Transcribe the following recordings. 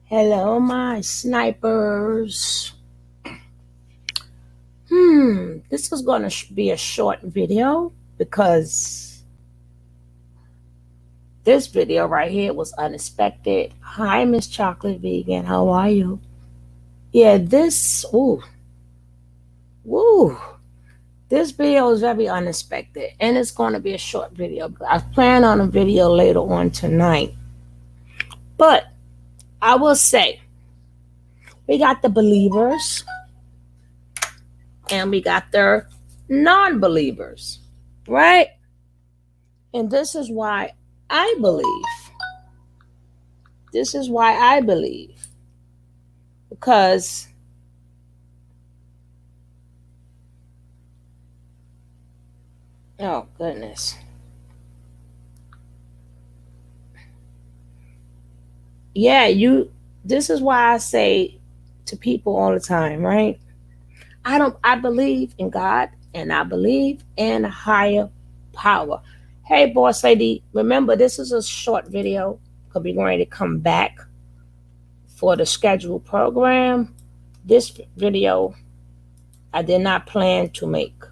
Hello, my snipers. This is going to be a short video because this video right here was unexpected. Hi, Miss Chocolate Vegan. How are you? Yeah, woo. This video is very unexpected and it's going to be a short video. I plan on a video later on tonight. But I will say, we got the believers and we got their non-believers, right? And this is why I believe. This is why I believe. Because oh goodness. Yeah, this is why I say to people all the time, right? I believe in God and I believe in higher power. Hey boss lady, remember this is a short video because we're going to come back for the scheduled program. This video I did not plan to make.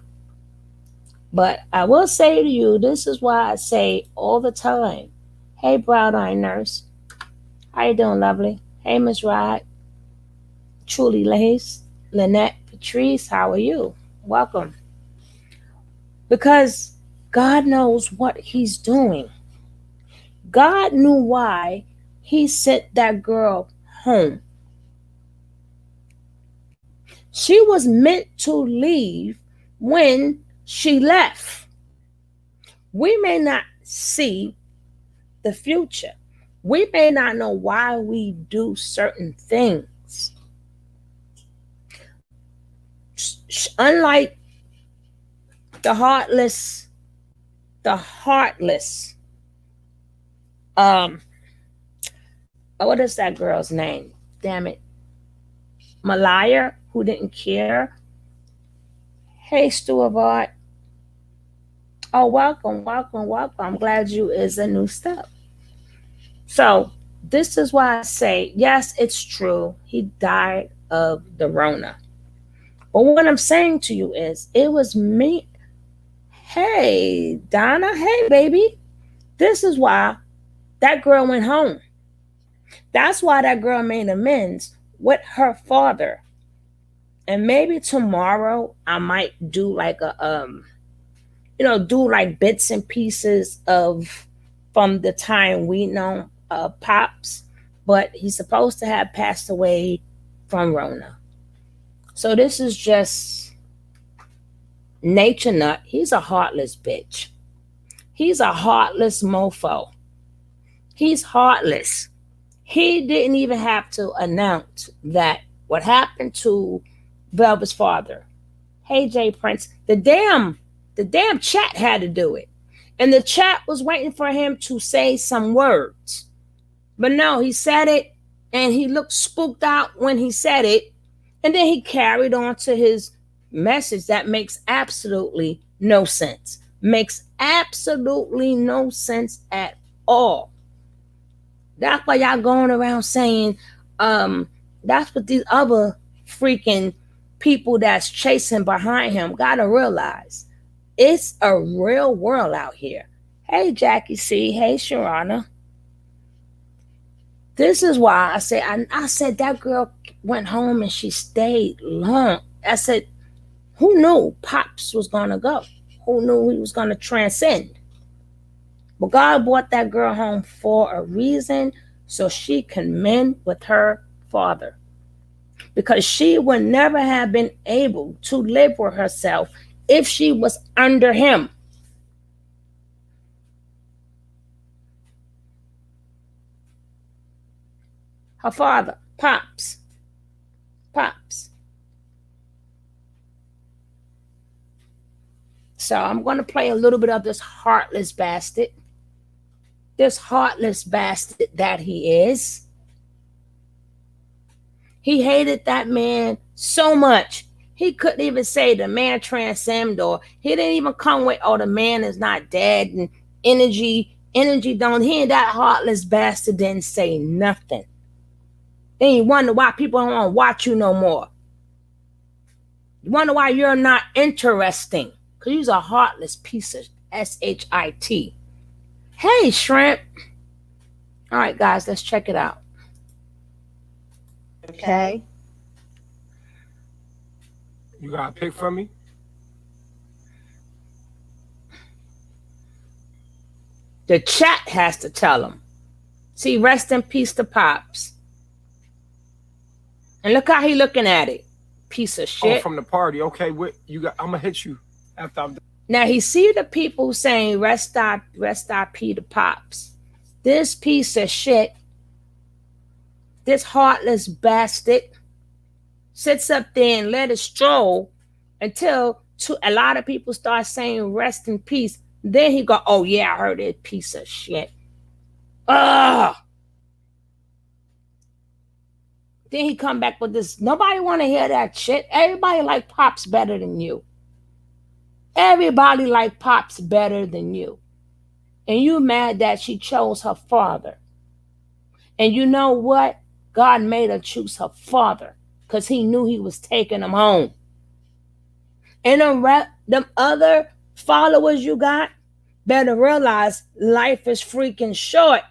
But I will say to you, this is why I say all the time, hey brown eye nurse, how you doing, lovely? Hey Miss Rod, Truly Lace, Lynette, Patrice, how are you? Welcome. Because God knows what he's doing. God knew why he sent that girl home. She was meant to leave when she left. We may not see the future. We may not know why we do certain things. Unlike the heartless, what is that girl's name? Damn it. Malaya, who didn't care. Hey, Stuart. Oh, welcome. I'm glad you is a new step. So this is why I say, yes, it's true. He died of the Rona. But what I'm saying to you is, it was me. Hey, Donna. Hey, baby. This is why that girl went home. That's why that girl made amends with her father. And maybe tomorrow I might do like a do like bits and pieces of from the time we know Pops, but he's supposed to have passed away from Rona. So this is just nature nut. He's a heartless bitch. He's a heartless mofo. He's heartless. He didn't even have to announce that what happened to Velvet's father. Hey Jay Prince, the damn chat had to do it. And the chat was waiting for him to say some words. But no, he said it and he looked spooked out when he said it. And then he carried on to his message that makes absolutely no sense. Makes absolutely no sense at all. That's why y'all going around saying, that's what these other freaking people that's chasing behind him gotta realize. It's a real world out here. Hey, Jackie C. Hey, Sharana. This is why I say, I said that girl went home and she stayed long. I said, who knew Pops was going to go? Who knew he was going to transcend? But God brought that girl home for a reason, so she can mend with her father. Because she would never have been able to live with herself if she was under him. Her father, Pops. So I'm going to play a little bit of this heartless bastard. This heartless bastard that he is. He hated that man so much. He couldn't even say the man transcended, or he didn't even come with, oh, the man is not dead and energy don't. He and that heartless bastard didn't say nothing. Then you wonder why people don't want to watch you no more. You wonder why you're not interesting. Because you're a heartless piece of S-H-I-T. Hey, shrimp. All right, guys, let's check it out. Okay. You got a pick for me? The chat has to tell them. See, rest in peace to Pops. And look how he looking at it. Piece of shit. Oh, from the party. Okay, what you got? I'm gonna hit you after I'm done. Now he see the people saying rest IP to Pops. This piece of shit, this heartless bastard, sits up there and let it stroll until a lot of people start saying rest in peace. Then he go, oh yeah, I heard it, piece of shit. Ugh. Then he come back with this. Nobody want to hear that shit. Everybody like Pops better than you. Everybody like Pops better than you. And you mad that she chose her father. And you know what? God made her choose her father because he knew he was taking him home. And them other followers you got better realize life is freaking short.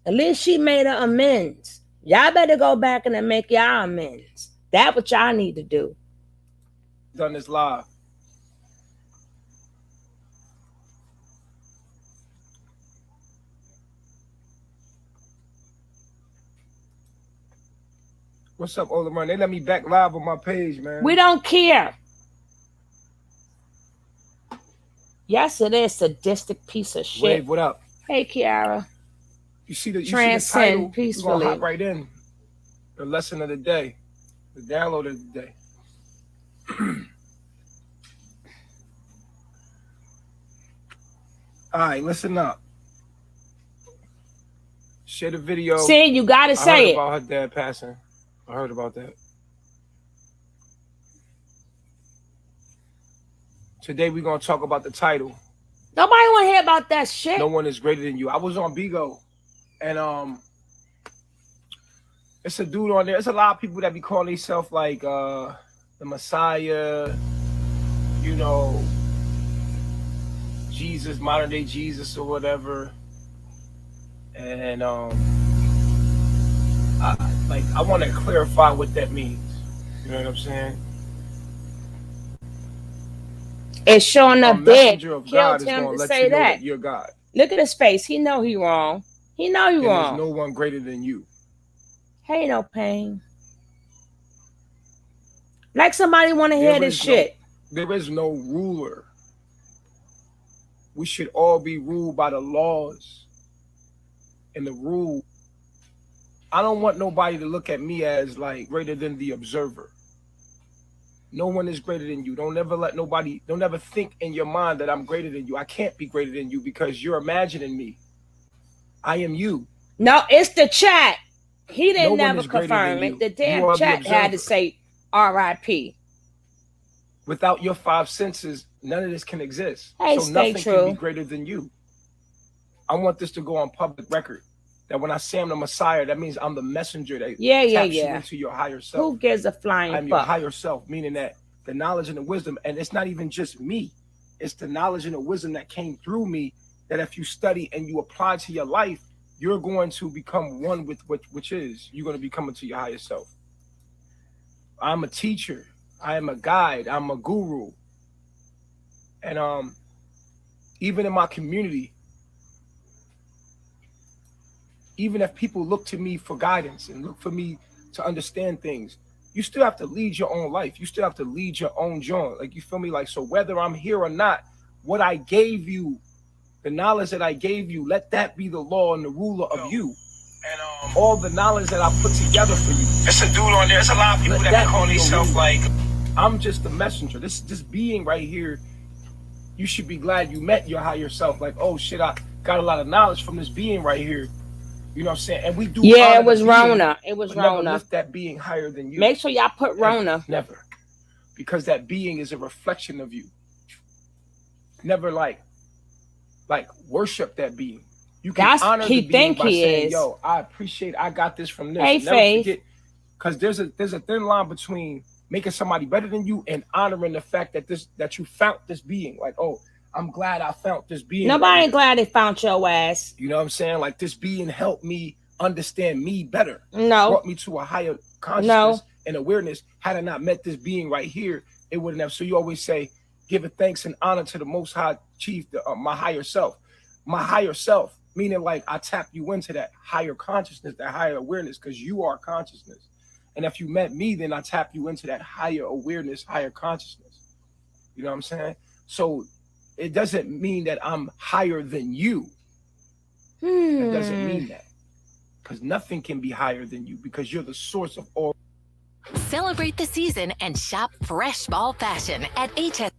At least she made her amends. Y'all better go back and make y'all amends. That's what y'all need to do. Done this live. What's up, Olamar? They let me back live on my page, man. We don't care. Yes, it is sadistic piece of shit. Wave, what up? Hey, Kiara. You see the Transcend title? peacefully. We're gonna hop right in. The lesson of the day. The download of the day. All right, listen up. Share the video. See, you gotta say it. I heard about her dad passing. I heard about that. Today we're gonna talk about the title. Nobody want to hear about that shit. No one is greater than you. I was on Bigo, and it's a dude on there. It's a lot of people that be calling themselves like the Messiah, you know, Jesus, modern day Jesus or whatever. And I want to clarify what that means. You know what I'm saying? It's showing up dead. Messenger of Killed God is him going to to let say you know that. that you're God. Look at his face. He know he wrong. He know you wrong. There's no one greater than you. Hey, no pain. Like somebody want to hear this shit. There is no ruler. We should all be ruled by the laws and the rule. I don't want nobody to look at me as like greater than the observer. No one is greater than you. Don't ever think in your mind that I'm greater than you. I can't be greater than you because you're imagining me. I am you. No, it's the chat. He didn't never confirm it. The damn chat had to say RIP. Without your five senses, none of this can exist. Hey, so nothing can be greater than you. I want this to go on public record. That when I say I'm the Messiah, that means I'm the messenger that taps you into your higher self. Who gives a flying I'm your higher self, meaning that the knowledge and the wisdom, and it's not even just me. It's the knowledge and the wisdom that came through me that if you study and you apply to your life, you're going to become one with which is you're going to become into your higher self. I'm a teacher. I am a guide. I'm a guru. And even in my community, even if people look to me for guidance and look for me to understand things, you still have to lead your own life. You still have to lead your own journey. Like, you feel me? Like, so whether I'm here or not, what I gave you, the knowledge that I gave you, let that be the law and the ruler of you. And all the knowledge that I put together for you. It's a dude on there. There's a lot of people that call themselves like, I'm just the messenger. This being right here, you should be glad you met your higher self. Like, oh shit, I got a lot of knowledge from this being right here. You know what I'm saying? And we do. Yeah, it was Rona. It was Rona. Never lift that being higher than you. Make sure y'all put Rona. Never. Because that being is a reflection of you. Never like worship that being. You can That's honor the he being think by he saying, is. "Yo, I appreciate. I got this from this." Hey, And never Faith. forget, because there's a thin line between making somebody better than you and honoring the fact that you found this being. Like, oh, I'm glad I found this being right Nobody here. glad they found your ass. You know what I'm saying? Like this being helped me understand me better, No, brought me to a higher no. consciousness and awareness. Had I not met this being right here, it wouldn't have. So you always say, give a thanks and honor to the Most High Chief, my higher self. My higher self, meaning like I tap you into that higher consciousness, that higher awareness, because you are consciousness. And if you met me, then I tap you into that higher awareness, higher consciousness. You know what I'm saying? So it doesn't mean that I'm higher than you. It doesn't mean that, because nothing can be higher than you, because you're the source of all. Celebrate the season and shop fresh fall fashion at HS.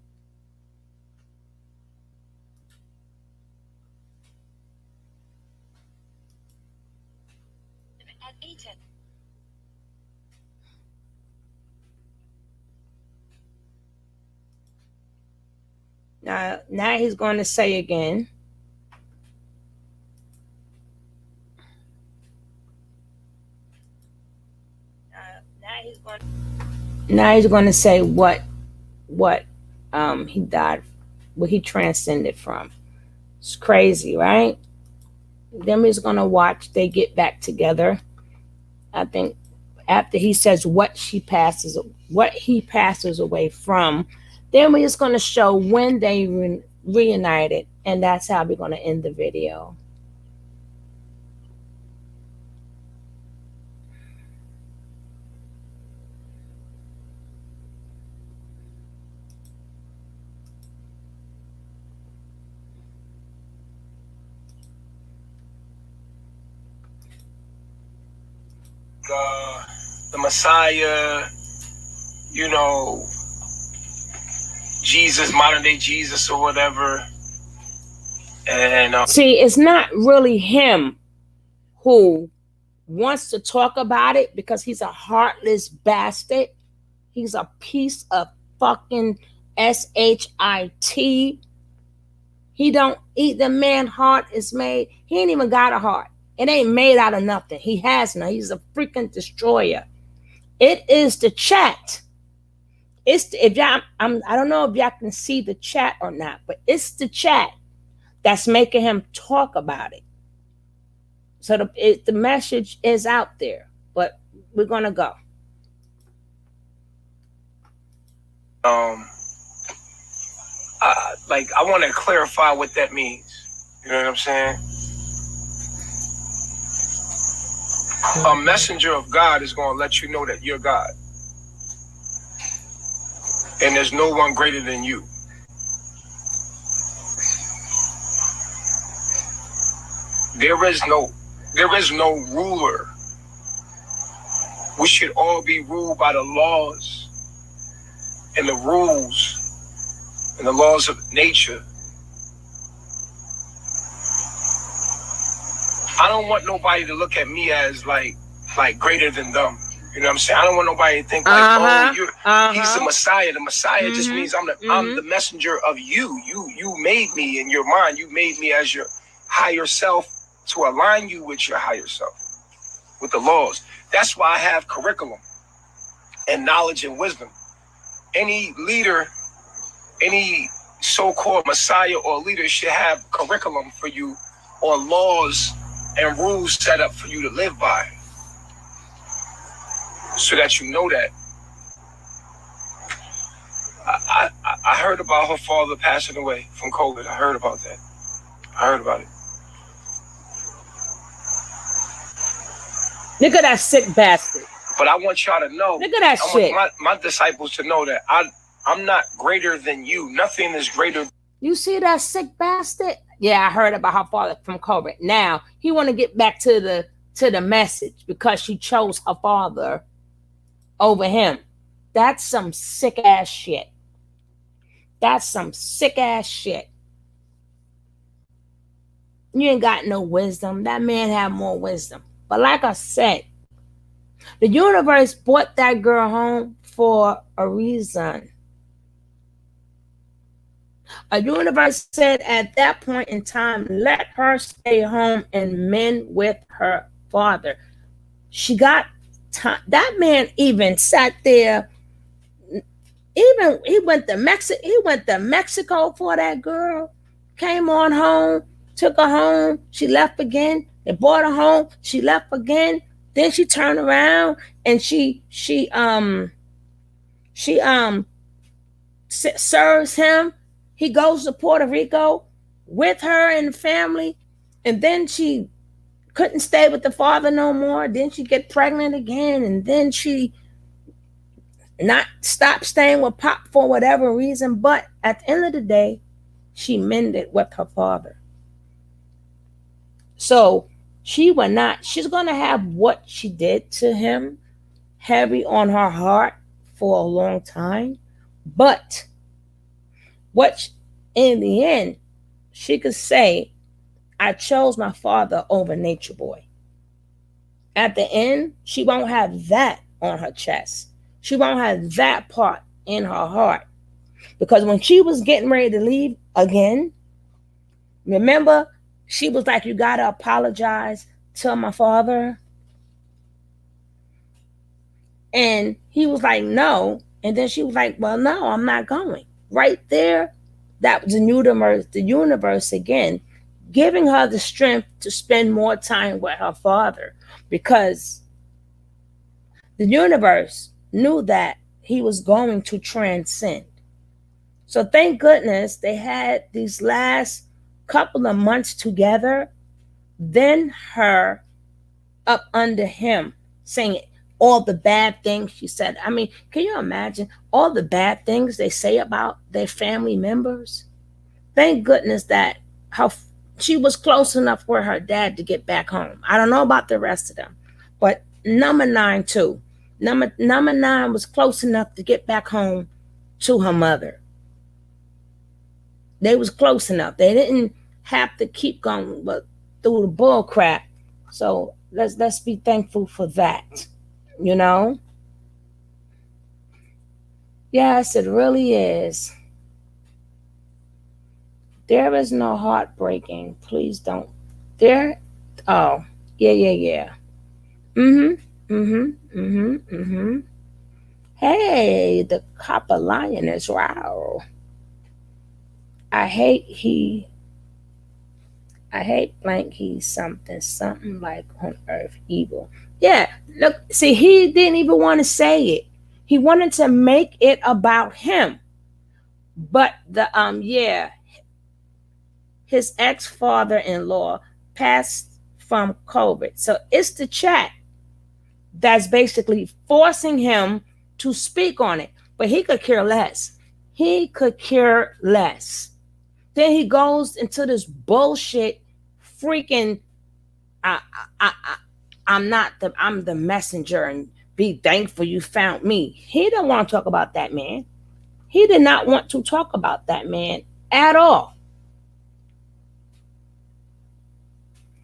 Now he's going to say again. Now he's going to say what he died, what he transcended from. It's crazy, right? Then he's going to watch they get back together. I think after he says what he passes away from, then we're just going to show when they reunited, and that's how we're going to end the video. The Messiah, you know, Jesus, modern day Jesus or whatever. And see, it's not really him who wants to talk about it, because he's a heartless bastard. He's a piece of fucking shit. He don't eat. The man heart is made. He ain't even got a heart. It ain't made out of nothing. He has none. He's a freaking destroyer. It is the chat. If y'all, I don't know if y'all can see the chat or not, but it's the chat that's making him talk about it. So the message is out there, but we're gonna go. I want to clarify what that means. You know what I'm saying? A messenger of God is going to let you know that you're God, and there's no one greater than you. There is no ruler. We should all be ruled by the laws and the rules and the laws of nature. I don't want nobody to look at me as like greater than them. You know what I'm saying? I don't want nobody to think like, he's the Messiah. The Messiah just means I'm the messenger of you. You made me in your mind. You made me as your higher self to align you with your higher self, with the laws. That's why I have curriculum and knowledge and wisdom. Any leader, any so-called Messiah or leader should have curriculum for you, or laws and rules set up for you to live by, so that you know that. I heard about her father passing away from COVID. I heard about that. I heard about it. Look at that sick bastard. But I want y'all to know. Look at that shit. Want my disciples to know that I'm not greater than you. Nothing is greater. You see that sick bastard? Yeah, I heard about her father from COVID. Now he want to get back to the message because she chose her father over him. That's some sick ass shit. That's some sick ass shit. You ain't got no wisdom. That man had more wisdom. But like I said, the universe brought that girl home for a reason. A universe said at that point in time, let her stay home and mend with her father. She got time. That man even sat there. Even he went to Mexico for that girl. Came on home, took her home. She left again. They brought her home. She left again. Then she turned around and she serves him. He goes to Puerto Rico with her and the family, and then she couldn't stay with the father no more. Then she get pregnant again, and then she not stop staying with Pop for whatever reason. But at the end of the day, she mended with her father. So she will not. She's gonna have what she did to him heavy on her heart for a long time. But what in the end she could say, I chose my father over Nature Boy. At the end, she won't have that on her chest. She won't have that part in her heart. Because when she was getting ready to leave again, remember, she was like, you gotta apologize to my father. And he was like, no. And then she was like, well, no, I'm not going. Right there, that was the universe again, giving her the strength to spend more time with her father because the universe knew that he was going to transcend. So thank goodness they had these last couple of months together, then her up under him saying all the bad things she said. I mean, can you imagine all the bad things they say about their family members? Thank goodness that how she was close enough for her dad to get back home. I don't know about the rest of them, but number nine too. Number nine was close enough to get back home to her mother. They was close enough. They didn't have to keep going but through the bull crap. So let's be thankful for that. You know? Yes, it really is. There is no heartbreaking. Please don't. There. Oh, yeah, yeah, yeah. Mm-hmm. Mm-hmm. Mm-hmm. Mm-hmm. Hey, the copper lion is wow. I hate he. I hate blank. He's something like on earth evil. Yeah. Look. See, he didn't even want to say it. He wanted to make it about him. But yeah, his ex father in law passed from COVID. So it's the chat that's basically forcing him to speak on it. But he could care less. He could care less. Then he goes into this bullshit freaking I, I, I I'm the messenger and be thankful you found me. He didn't want to talk about that man. He did not want to talk about that man at all.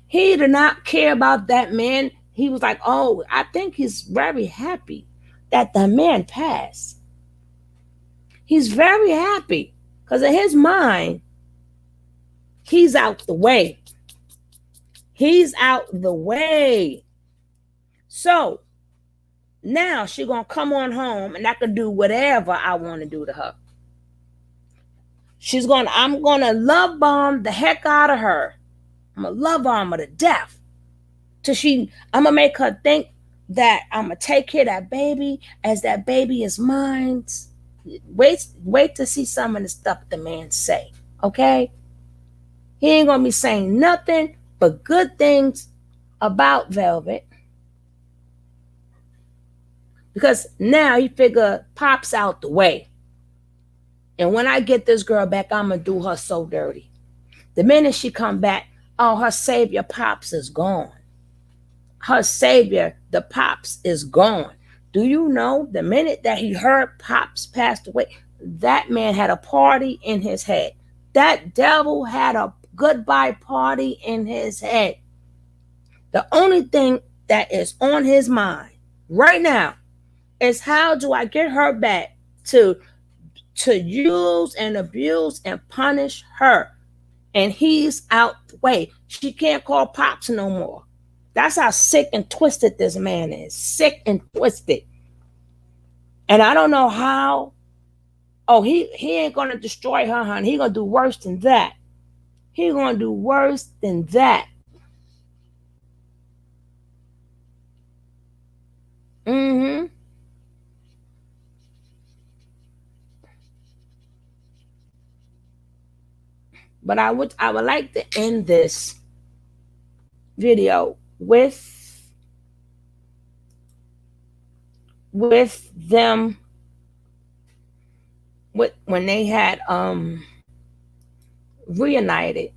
He did not care about that man. He was like, oh, I think he's very happy that the man passed. He's very happy because in his mind, he's out the way. He's out the way. So now she gonna come on home and I can do whatever I want to do to her. I'm gonna love bomb the heck out of her. I'm gonna love bomb her to death. I'm gonna make her think that I'm gonna take care of that baby as that baby is mine. Wait to see some of the stuff the man say. Okay? He ain't gonna be saying nothing but good things about Velvet. Because now he figure Pop's out the way. And when I get this girl back, I'm gonna do her so dirty. The minute she come back, oh, her savior Pops is gone. Her savior, the Pops, is gone. Do you know the minute that he heard Pops passed away, that man had a party in his head. That devil had a goodbye party in his head. The only thing that is on his mind right now is how do I get her back to to use and abuse and punish her. And he's out the way. She can't call pops no more. That's how sick and twisted this man is. Sick and twisted. And I don't know how. Oh, he ain't gonna destroy her, honey. He gonna do worse than that. He gonna do worse than that. Mm-hmm. But I would like to end this video with them with when they had reunited.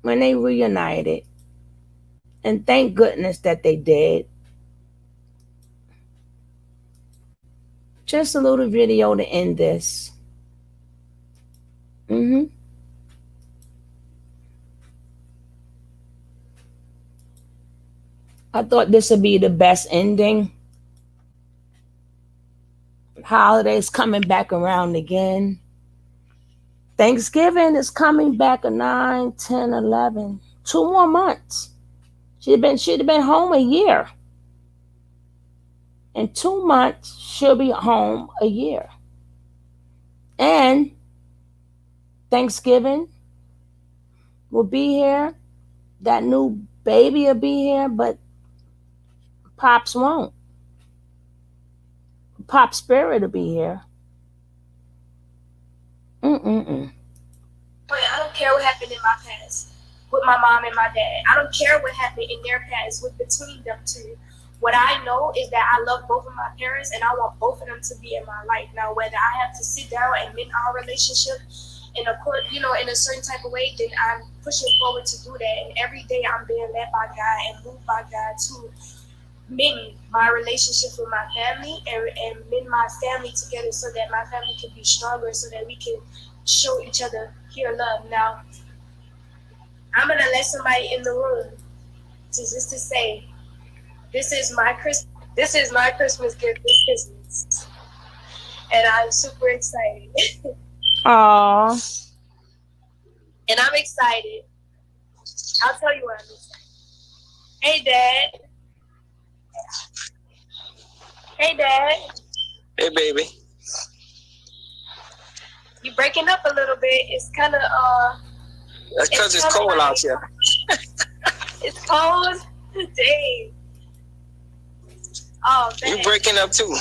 When they reunited. And thank goodness that they did. Just a little video to end this. Mm-hmm. I thought this would be the best ending. Holidays coming back around again. Thanksgiving is coming back at 9, 10, 11. 2 more months. She'd have been home a year. In 2 months, she'll be home a year. And Thanksgiving will be here. That new baby will be here, but Pop's won't. Pop Spirit will be here. Mm-mm-mm. I don't care what happened in my past with my mom and my dad. I don't care what happened in their past with between them two. What I know is that I love both of my parents and I want both of them to be in my life. Now, whether I have to sit down and mend our relationship in a certain type of way, then I'm pushing forward to do that. And every day I'm being led by God and moved by God to mend my relationship with my family and mend my family together so that my family can be stronger, so that we can show each other pure love. Now, I'm gonna let somebody in the room just to say, this is my Christmas gift this Christmas, and I'm super excited. Aww. And I'm excited. I'll tell you what I'm excited. Hey, Dad. Hey, Dad. Hey, baby. You breaking up a little bit. It's kind of That's because it's cold out here. It's cold. Dang. Oh, man. You breaking up too.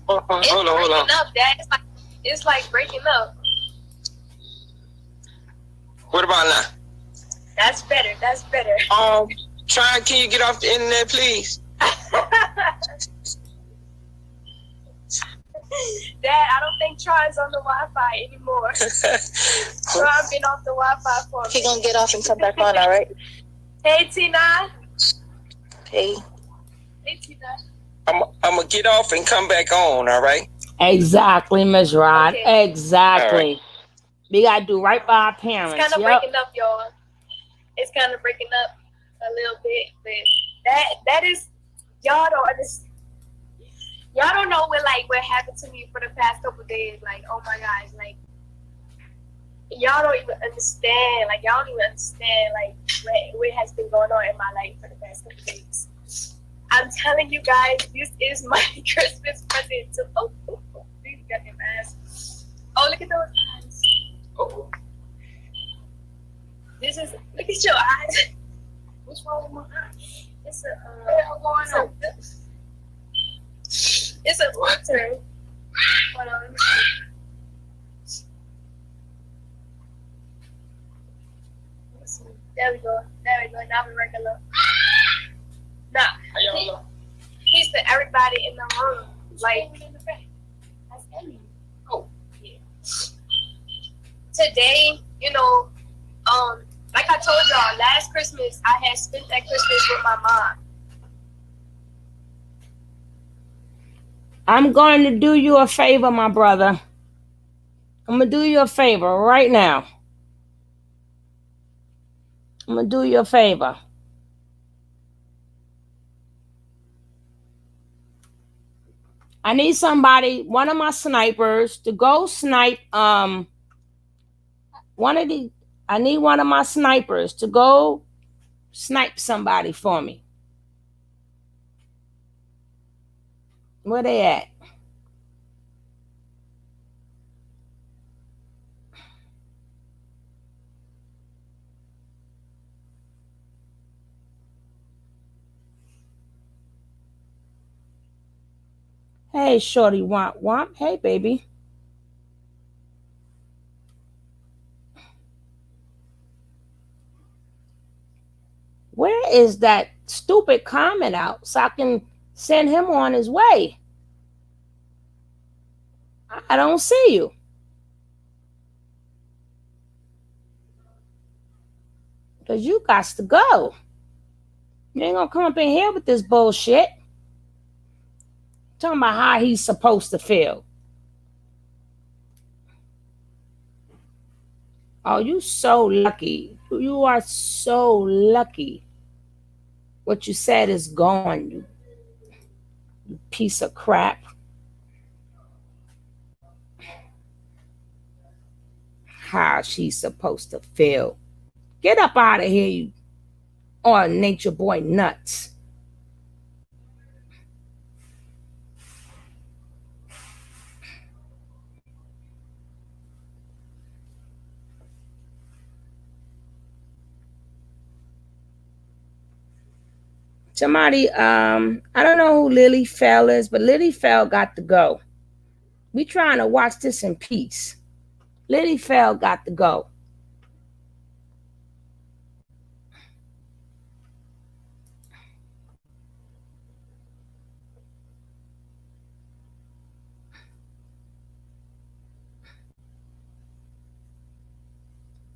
Hold on. Breaking up, Dad. It's like breaking up. What about now? That's better. Can you get off the internet, please? Dad, I don't think Tron's on the Wi-Fi anymore. Tron been off the Wi-Fi for me. He gonna get off and come back on, all right? Hey, Tina. Hey. Hey, Tina. I'm gonna get off and come back on, all right? Exactly, Ms. Rod. Okay. Exactly. Right. We gotta do right by our parents. It's kind of breaking up, y'all. It's kind of breaking up a little bit, but that is, y'all don't understand. Y'all don't know what happened to me for the past couple of days. Like, oh my gosh, like, y'all don't even understand. Like, y'all don't even understand what has been going on in my life for the past couple of days. I'm telling you guys, this is my Christmas present. These goddamn ass. Oh, look at those eyes. Oh. Look at your eyes. What's wrong with my eyes? It's a water. Hold on, let me see. There we go. Now we're regular. Nah. He's to everybody in the room. Like, that's Emmy. Oh, yeah. Today, like I told y'all, last Christmas, I had spent that Christmas with my mom. I'm going to do you a favor, my brother. I'm going to do you a favor right now. I'm going to do you a favor. I need somebody, one of my snipers, to go snipe one of the I need one of my snipers to go snipe somebody for me. Where they at? Hey, shorty, womp womp. Hey, baby. Where is that stupid comment out so I can send him on his way? I don't see you. Because you got to go. You ain't gonna come up in here with this bullshit. Talking about how he's supposed to feel. Oh, you so lucky. You are so lucky. What you said is gone, you piece of crap. How she's supposed to feel. Get up out of here, you all nature boy nuts. Somebody, I don't know who Lily Fell is, but Lily Fell got to go. We trying to watch this in peace. Lily Fell got to go.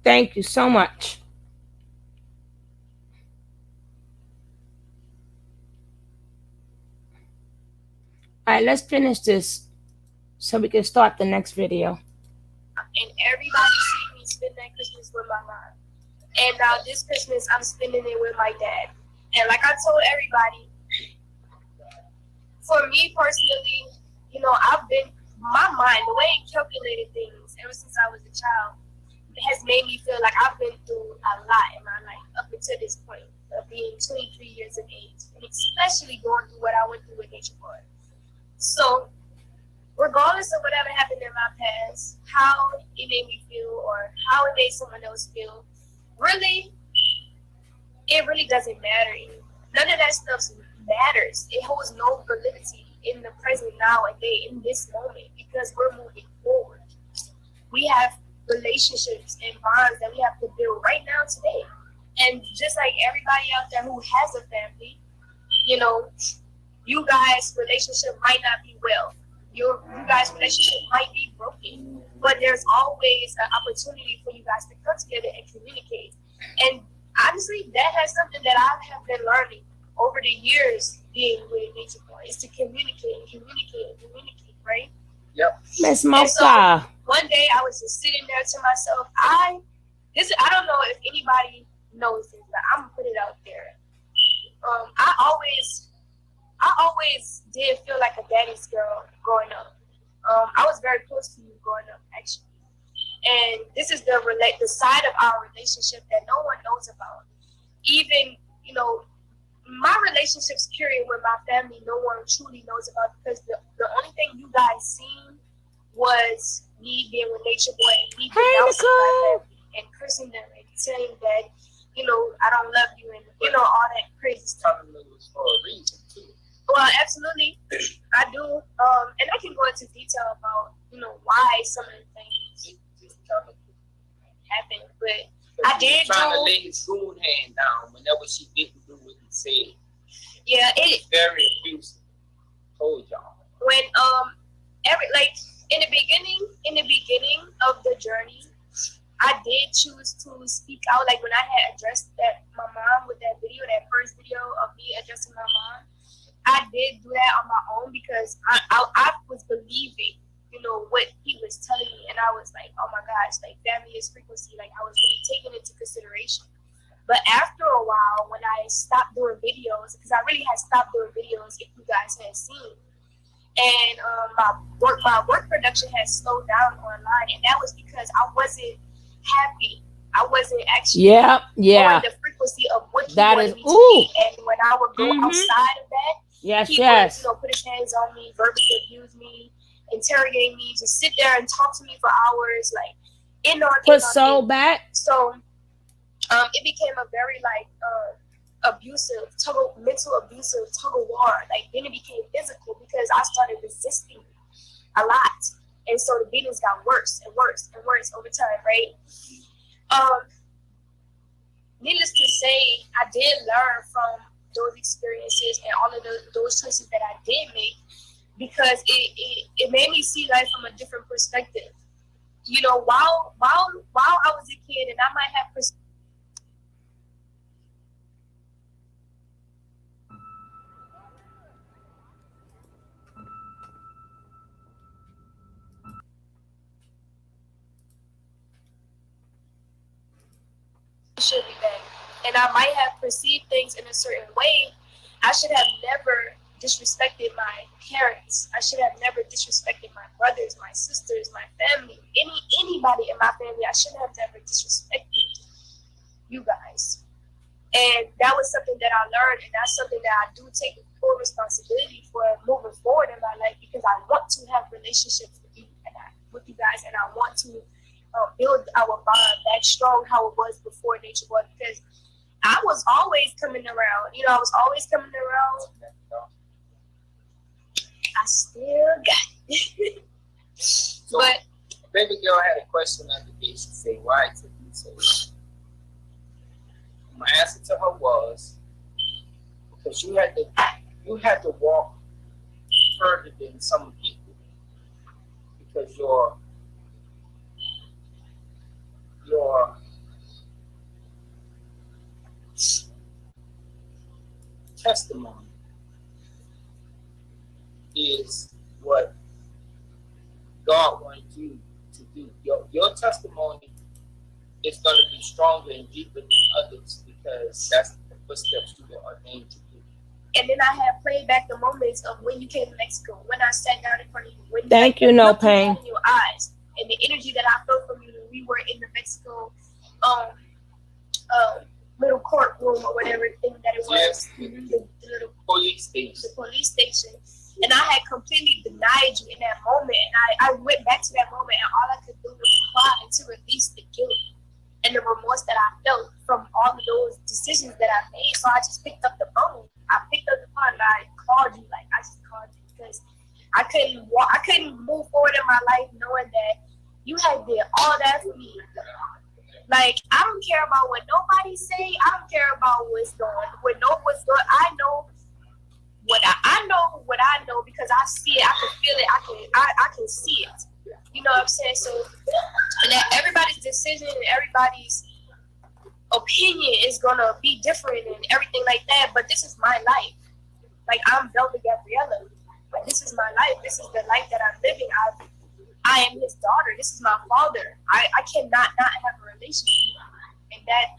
Thank you so much. All right, let's finish this so we can start the next video. And everybody see me spend that Christmas with my mom. And now this Christmas, I'm spending it with my dad. And like I told everybody, for me personally, you know, my mind, the way it calculated things ever since I was a child, it has made me feel like I've been through a lot in my life up until this point of being 23 years of age, and especially going through what I went through with Nature Boy. So, regardless of whatever happened in my past, how it made me feel or how it made someone else feel, really, it really doesn't matter anymore. None of that stuff matters. It holds no validity in the present now and day, in this moment, because we're moving forward. We have relationships and bonds that we have to build right now today. And just like everybody out there who has a family, you know, you guys' relationship might not be well. You guys' relationship might be broken. But there's always an opportunity for you guys to come together and communicate. And honestly, that has something that I have been learning over the years being with Nature Boy, is to communicate, right? Yep. Miss Mocha. One day I was just sitting there to myself. I don't know if anybody knows this, but I'm gonna put it out there. I always did feel like a daddy's girl growing up. I was very close to you growing up, actually. And this is the side of our relationship that no one knows about. Even, you know, my relationships, period, with my family, no one truly knows about, because the only thing you guys seen was me being with Nature Boy and me denouncing my family and cursing them and saying that, you know, I don't love you and, you know, all that crazy stuff. For a reason too. Well, absolutely, I do. And I can go into detail about, you know, why some of the things happened, but I did trying to lay his goon hand down whenever she didn't do what he said. Yeah, it's very abusive. Told y'all. When in the beginning of the journey, I did choose to speak out. Like when I had addressed my mom with that first video of me addressing my mom, I did do that on my own because I was believing, you know, what he was telling me, and I was like, oh my gosh, like family is frequency. Like I was really taking it into consideration. But after a while, when I stopped doing videos, because I really had stopped doing videos, if you guys had seen, and my work production has slowed down online, and that was because I wasn't happy. I wasn't actually Yeah, yeah. knowing the frequency of what he That wanted is me to ooh. be. And when I would go outside of that, Yes, he would, yes. put his hands on me, verbally abuse me, interrogate me, just sit there and talk to me for hours, like Put soul back. So it became a very like mental abusive tug of war. Like then it became physical because I started resisting a lot, and so the beatings got worse and worse and worse over time, right? Needless to say, I did learn from those experiences and all of those choices that I did make, because it made me see life from a different perspective. While I was a kid and I might have should be bad, and I might have perceived things in a certain way, I should have never disrespected my parents. I should have never disrespected my brothers, my sisters, my family, anybody in my family. I should have never disrespected you guys. And that was something that I learned, and that's something that I do take full responsibility for moving forward in my life, because I want to have relationships with you guys, and I want to build our bond back strong how it was before nature was, because I was always coming around. I was always coming around. I still got it. So, But baby girl had a question the other day. She said, "Why it took you so long?" My answer to her was, because you had to walk further than some people, because your testimony is what God wanted you to do. Your testimony is going to be stronger and deeper than others, because that's the footsteps you were ordained to do. And then I have played back the moments of when you came to Mexico, when I sat down in front of you, when Thank you, No Pain. in your eyes, and the energy that I felt from you when we were in the Mexico little courtroom or whatever thing that it was, the little Police station. the police station. And I had completely denied you in that moment. And I went back to that moment, and all I could do was cry to release the guilt and the remorse that I felt from all of those decisions that I made. So I just picked up the phone. I picked up the phone and I called you. Like, I just called you because I couldn't move forward in my life knowing that you had did all that for me. Like, I don't care about what nobody say. I don't care about what's going. I know what I know because I see it. I can feel it. I can see it. You know what I'm saying? So, and that everybody's decision and everybody's opinion is gonna be different and everything like that. But this is my life. Like, I'm Belda Gabriella. Like, this is my life. This is the life that I'm living. I am his daughter. This is my father. I cannot not have a relationship, and that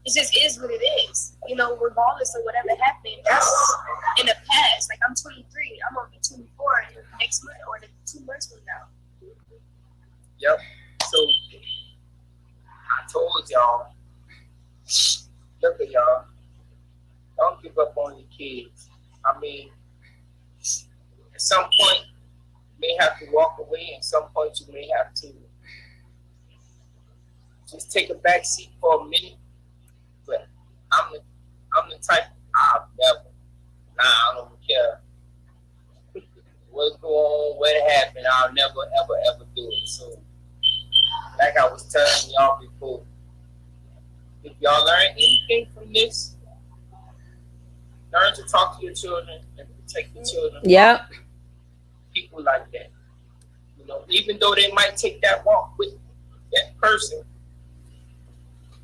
it just is what it is. You know, regardless of whatever happened, that's in the past. Like, I'm 23. I'm gonna be 24 next month or 2 months from now. Yep. So I told y'all, look at y'all, don't give up on your kids. I mean, at some point you may have to walk away, and some point you may have to just take a back seat for a minute. But I'm the type, I'll never, I don't care what's going on, what happened, I'll never ever ever do it. So like I was telling y'all before, if y'all learn anything from this, learn to talk to your children and protect the children. Yep. People like that. You know, even though they might take that walk with that person,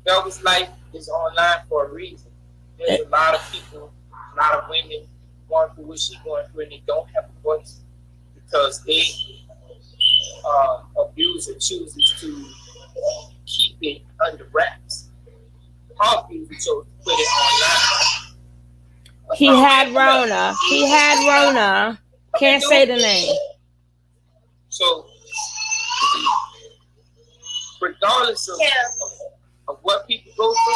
Velvet's life is online for a reason. There's a lot of people, a lot of women going through what she's going through, and they don't have a voice because they abuser chooses to keep it under wraps. Her abuser chose to put it online. He had Rona. Can't say the name. So, regardless of what people go through,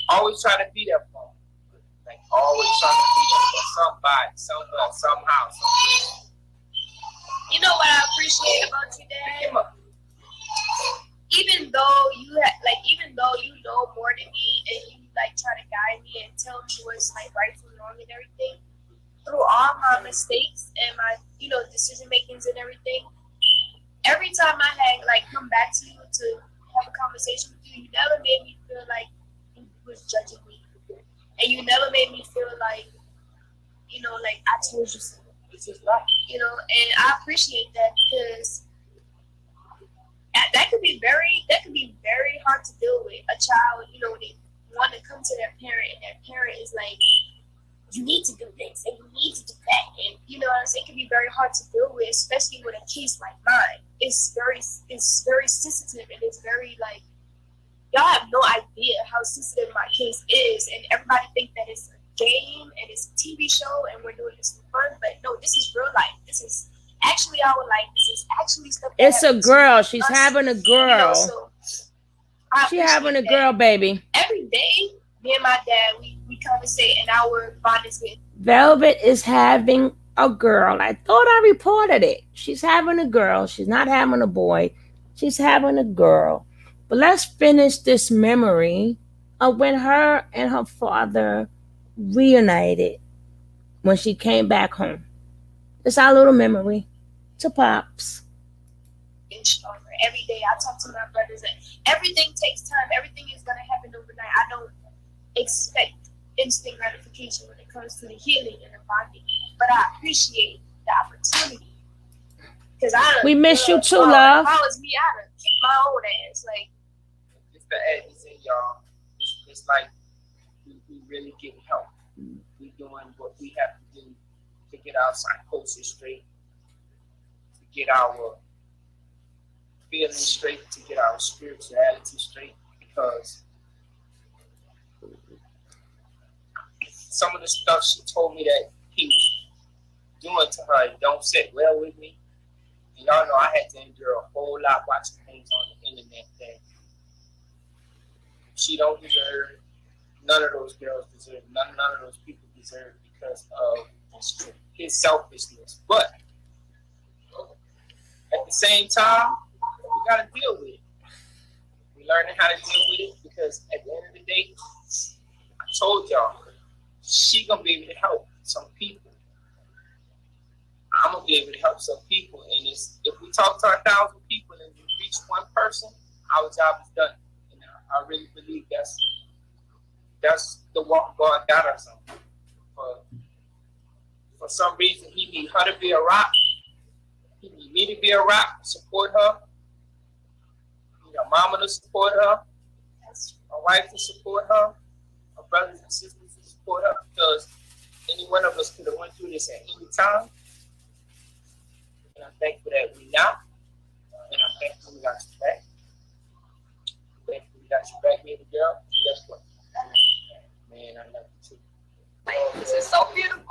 always try to be there for them. Like, always try to be there for somebody, somewhere, somehow, somewhere. You know what I appreciate about you, Dad? Even though even though you know more than me and you like try to guide me and tell me what's like right from wrong and everything, through all my mistakes and my decision makings and everything, every time I had like come back to you to have a conversation with you, you never made me feel like you was judging me, and you never made me feel like like I told you so. This is life. And I appreciate that because that could be very hard to deal with. A child, when they want to come to their parent and their parent is like, you need to do this and you need to do that, and you know what I'm saying. It can be very hard to deal with, especially with a case like mine. It's very sensitive, and it's very like, y'all have no idea how sensitive my case is, and everybody think that it's a game and it's a TV show and we're doing this for fun, but no, this is real life. This is actually our life. This is actually stuff. It's a girl. She's having a girl. So She's having a girl, baby. Every day, me and my dad, we conversate, and our bond is good. Velvet is having a girl. I thought I reported it. She's having a girl. She's not having a boy. She's having a girl. But let's finish this memory of when her and her father reunited when she came back home. It's our little memory to Pops. Stronger. Every day I talk to my brothers, and everything takes time. Everything is going to happen overnight. I don't expect instant gratification when it comes to the healing and the bonding, but I appreciate the opportunity because we miss you too, love. If I was me, I'd have kicked my own ass. Like, it's the edges in y'all. It's like we really getting help. We doing what we have to do to get our psychosis straight, to get our feelings straight, to get our spirituality straight, because some of the stuff she told me that he was doing to her don't sit well with me. And y'all know I had to endure a whole lot watching things on the internet that she don't deserve. None of those girls deserve. None of those people deserve because of his selfishness. But at the same time, we gotta deal with it. We learning how to deal with it because at the end of the day, I told y'all, she gonna be able to help some people. I'm gonna be able to help some people, and if we talk to 1,000 people and we reach one person, our job is done. And I really believe that's the walk God got us on. For some reason, He need her to be a rock. He need me to be a rock, support her. Your mama to support her, my wife to support her, my brothers and sisters to support her, because any one of us could have went through this at any time. And I'm thankful that we now, and I'm thankful we got you back. I'm thankful we got you back, baby girl. Guess what? Man, I love you too. This is so beautiful.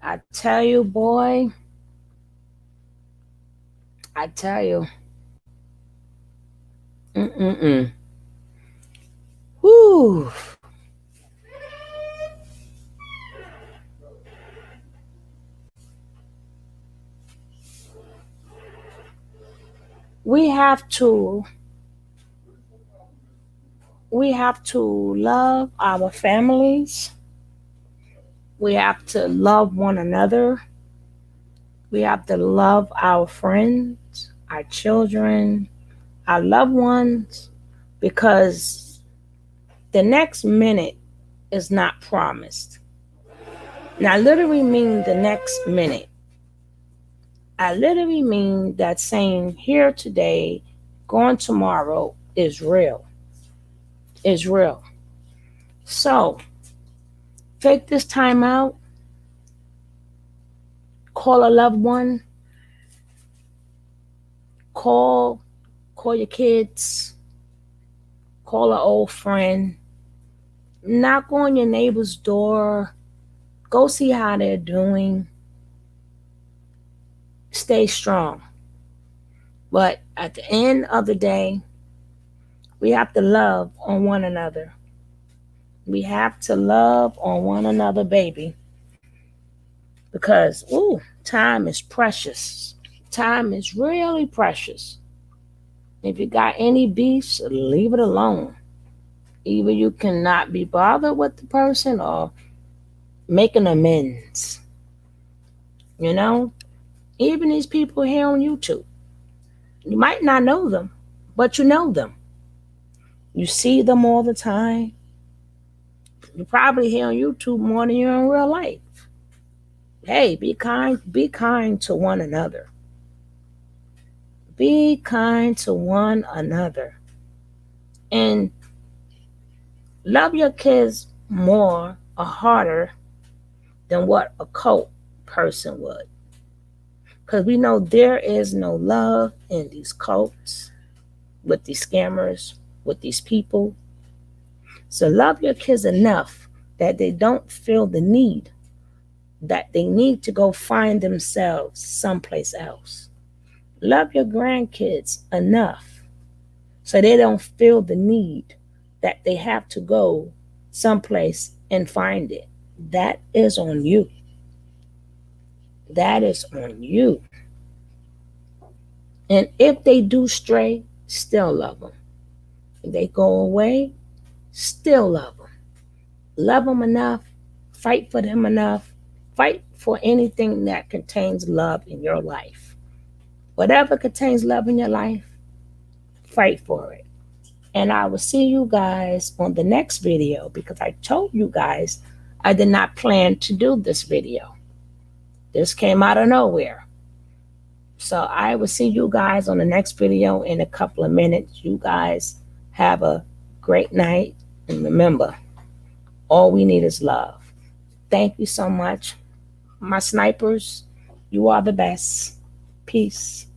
I tell you, boy. I tell you. Whew. We have to love our families. We have to love one another. We have to love our friends, our children, our loved ones, because the next minute is not promised. Now, I literally mean the next minute. I literally mean that saying here today, gone tomorrow is real. Is real. So, take this time out. Call a loved one. Call Call your kids, call an old friend, knock on your neighbor's door, go see how they're doing. Stay strong. But at the end of the day, we have to love on one another. We have to love on one another, baby. Because, ooh, time is precious. Time is really precious. If you got any beefs, leave it alone. Either you cannot be bothered with the person or making amends. You know, even these people here on YouTube, you might not know them, but you know them. You see them all the time. You probably hear on YouTube more than you're in real life. Hey, be kind to one another. Be kind to one another. And love your kids more or harder than what a cult person would. Because we know there is no love in these cults, with these scammers, with these people. So love your kids enough that they don't feel the need that they need to go find themselves someplace else. Love your grandkids enough so they don't feel the need that they have to go someplace and find it. That is on you. That is on you. And if they do stray, still love them. If they go away, still love them. Love them enough. Fight for them enough. Fight for anything that contains love in your life. Whatever contains love in your life, fight for it. And I will see you guys on the next video because I told you guys I did not plan to do this video. This came out of nowhere. So I will see you guys on the next video in a couple of minutes. You guys have a great night. And remember, all we need is love. Thank you so much. My snipers, you are the best. Peace.